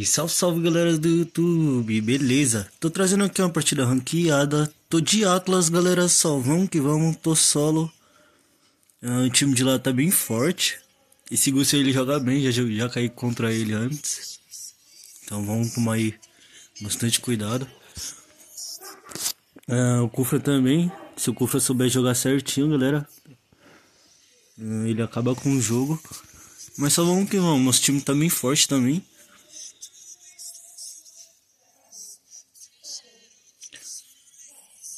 E salve, salve galera do YouTube, beleza? Tô trazendo aqui uma partida ranqueada. Tô de Atlas, galera, só vamos que vamos, tô solo. O time de lá tá bem forte. Esse Gusto ele joga bem, já caí contra ele antes. Então vamos tomar aí bastante cuidado. O Kufra também, se o Kufra souber jogar certinho, galera, ele acaba com o jogo. Mas só vamos que vamos, nosso time tá bem forte também.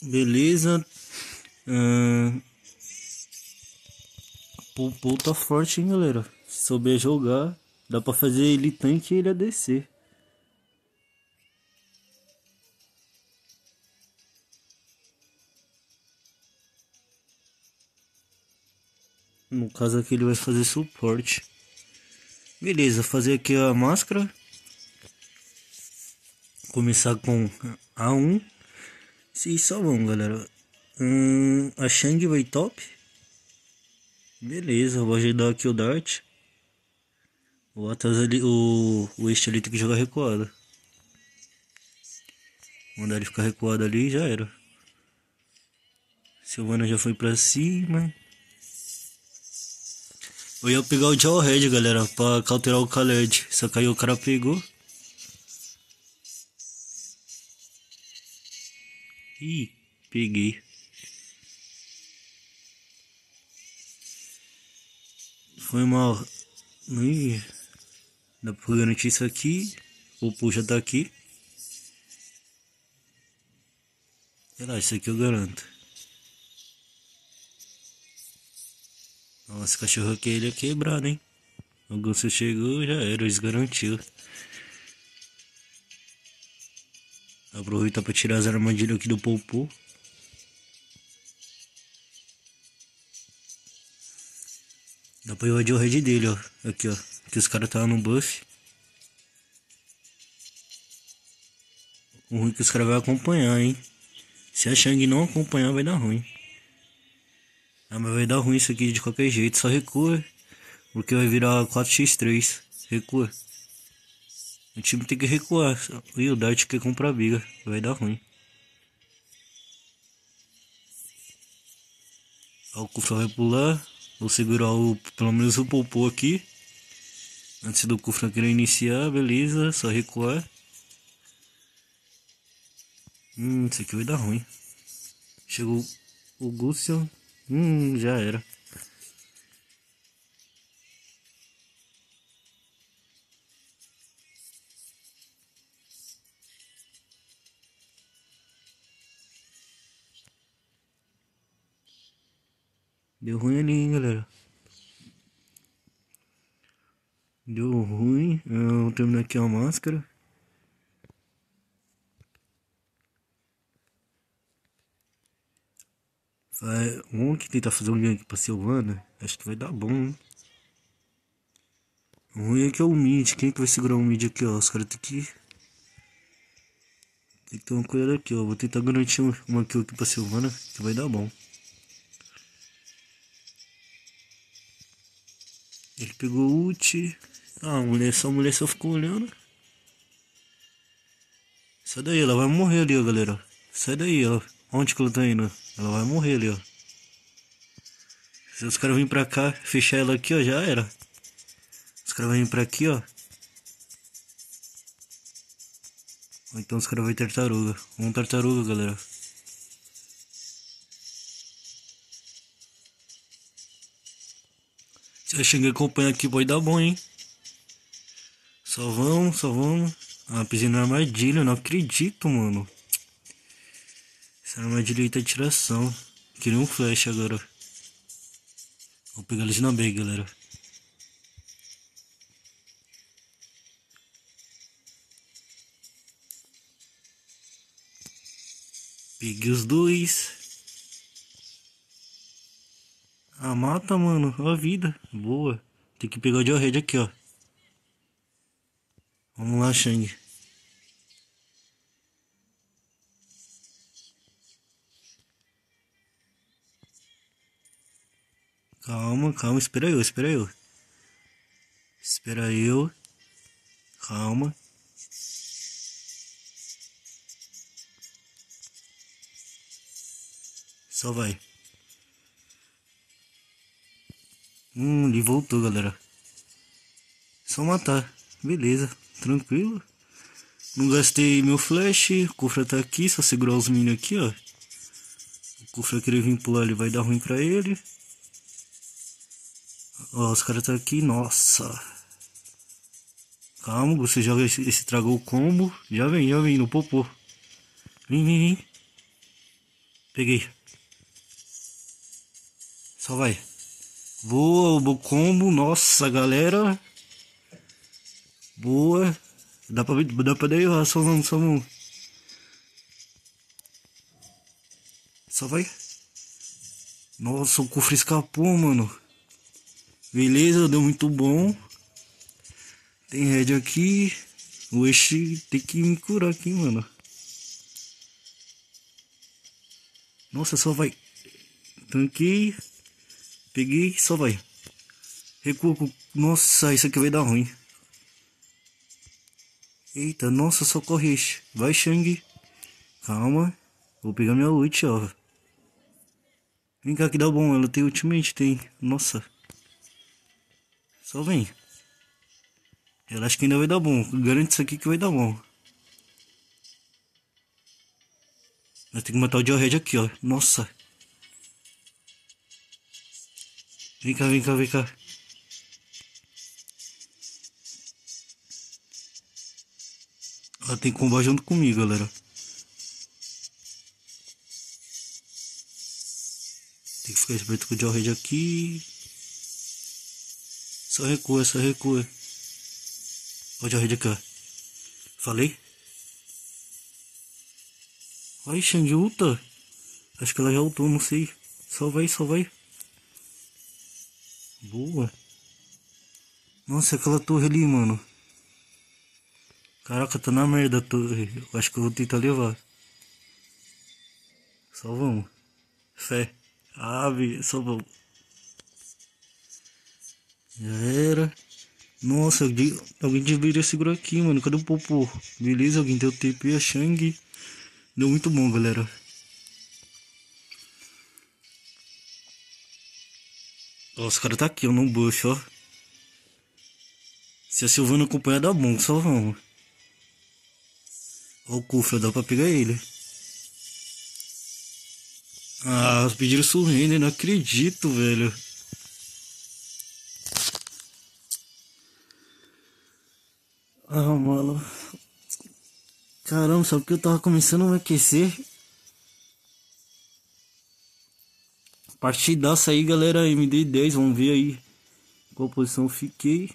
Beleza. Poupou tá forte, hein, galera. Se souber jogar, dá pra fazer ele tanque e ele ADC. No caso aqui ele vai fazer suporte. Beleza, fazer aqui a máscara. Começar com A1. E só vamos, galera. A Shang vai top. Beleza, vou ajudar aqui o Dart. O Atlas ali, o Este ali tem que jogar recuado. Mandar ele ficar recuado ali e já era. Silvana já foi pra cima. Eu ia pegar o Jawhead, galera, pra cauterar o Khaled. Só que aí o cara pegou. Ih, peguei. Foi mal. Ih, dá pra garantir isso aqui. O Pool já tá aqui. Relaxa, isso aqui eu garanto. Nossa, esse cachorro aqui ele é quebrado, hein? O Gusto chegou, já era, eles garantiu. Aproveita pra tirar as armadilhas aqui do Popô. Dá pra invadir o red dele, ó. Aqui, ó. Que os caras estavam no buff. O ruim é que os caras vão acompanhar, hein? Se a Shang não acompanhar, vai dar ruim. Ah, mas vai dar ruim isso aqui de qualquer jeito. Só recua. Porque vai virar 4x3. Recua. O time tem que recuar. E o Dart quer comprar briga. Vai dar ruim. O Kufra vai pular. Vou segurar pelo menos o Popô aqui. Antes do Kufra querer iniciar. Beleza. Só recuar. Isso aqui vai dar ruim. Chegou o Gusion. Já era. Deu ruim ali, hein, galera. Deu ruim. Vou terminar aqui a máscara. Vamos que tentar fazer um gank pra Silvana. Acho que vai dar bom, hein? O ruim é que é o mid. Quem que vai segurar o mid aqui, ó? Os caras tem que tomar cuidado aqui, ó. Vou tentar garantir uma kill aqui pra Silvana, que vai dar bom. Ele pegou o ult. Ah, a mulher só ficou olhando. Sai daí, ela vai morrer ali, ó, galera. Sai daí, ó. Onde que ela tá indo? Ela vai morrer ali, ó. Se os caras virem pra cá, fechar ela aqui, ó, já era. Os caras vão vir pra aqui, ó. Ou então os caras vão tartaruga. Vamos tartaruga, galera. Se eu chegar a acompanhar aqui, pode dar bom, hein? Só vamos, só vamos. Ah, pisei na armadilha, não acredito, mano. Essa armadilha aí tá tiração. Queria um flash agora. Vou pegar eles na bag, galera. Peguei os dois. Ah, mata, mano. Ó a vida. Boa. Tem que pegar o Jawhead aqui, ó. Vamos lá, Shang. Calma, calma. Espera eu. Espera eu. Calma. Só vai. Ele voltou, galera. Só matar. Beleza, tranquilo. Não gastei meu flash. O Kufra tá aqui, só segurar os minions aqui, ó. O Kufra querer vir pular, ele vai dar ruim pra ele. Ó, os caras tá aqui, nossa. Calma, você joga esse tragou o combo. Já vem, no popô. Vem. Peguei. Só vai. Boa, o combo, nossa, galera. Boa. Dá pra derrubar, só não. Só vai. Nossa, o cofre escapou, mano. Beleza, deu muito bom. Tem red aqui. O Eixi tem que me curar aqui, mano. Nossa, só vai. Tanquei. Peguei, só vai. Recua. Nossa, isso aqui vai dar ruim. Eita, nossa, socorre. Vai, Shang. Calma. Vou pegar minha ult, ó. Vem cá que dá bom. Ela tem ultimate, tem. Nossa. Só vem. Ela acha que ainda vai dar bom. Garanto isso aqui que vai dar bom. Nós temos que matar o Jarred aqui, ó. Nossa. Vem cá. Ela tem que combar junto comigo, galera. Tem que ficar esperto com o Jarred aqui. Só recua. Olha o Jarred aqui, ó. Falei? Vai, Shang, ulta. Acho que ela já ultou, não sei. Só vai. Boa. Nossa, aquela torre ali, mano. Caraca, tá na merda a torre. Eu acho que eu vou tentar levar. Só vamos. Fé. Ave, só vamos. Já era. Nossa, alguém deveria segurar aqui, mano. Cadê o popô? Beleza, alguém deu TP a Shang. Deu muito bom, galera. Ó, os caras tá aqui, ó, no bush, ó. Se a Silvana acompanhar, dá bom, só vamos. Ó o Kufra, dá pra pegar ele. Ah, pediram surrender, não acredito, velho. Ah, mano. Caramba, só porque eu tava começando a me aquecer. Partidaça aí, galera. MD10, vamos ver aí qual posição eu fiquei.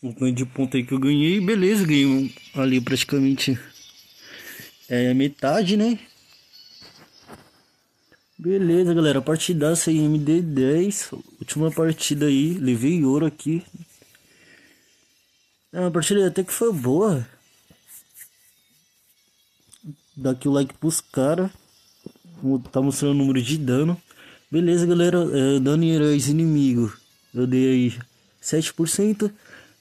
O ganho de ponto aí que eu ganhei. Beleza, ganhei ali praticamente metade, né? Beleza, galera. Partidaça aí, MD10. Última partida aí. Levei ouro aqui. A partida até que foi boa. Dá aqui o like pros caras. Tá mostrando o número de dano. Beleza, galera. Dano em heróis inimigo. Eu dei aí 7%.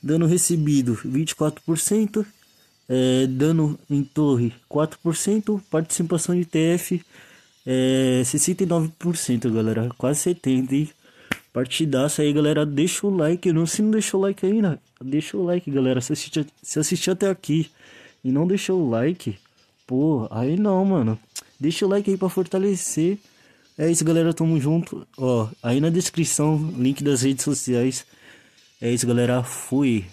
Dano recebido 24%. Dano em torre 4%. Participação de TF 69%, galera. Quase 70%, hein? Partidaça aí, galera. Deixa o like. Se não deixou o like ainda, deixa o like, galera. Se assistiu até aqui e não deixou o like, pô, aí não, mano. Deixa o like aí pra fortalecer. É isso, galera. Tamo junto. Ó, aí na descrição, link das redes sociais. É isso, galera. Fui.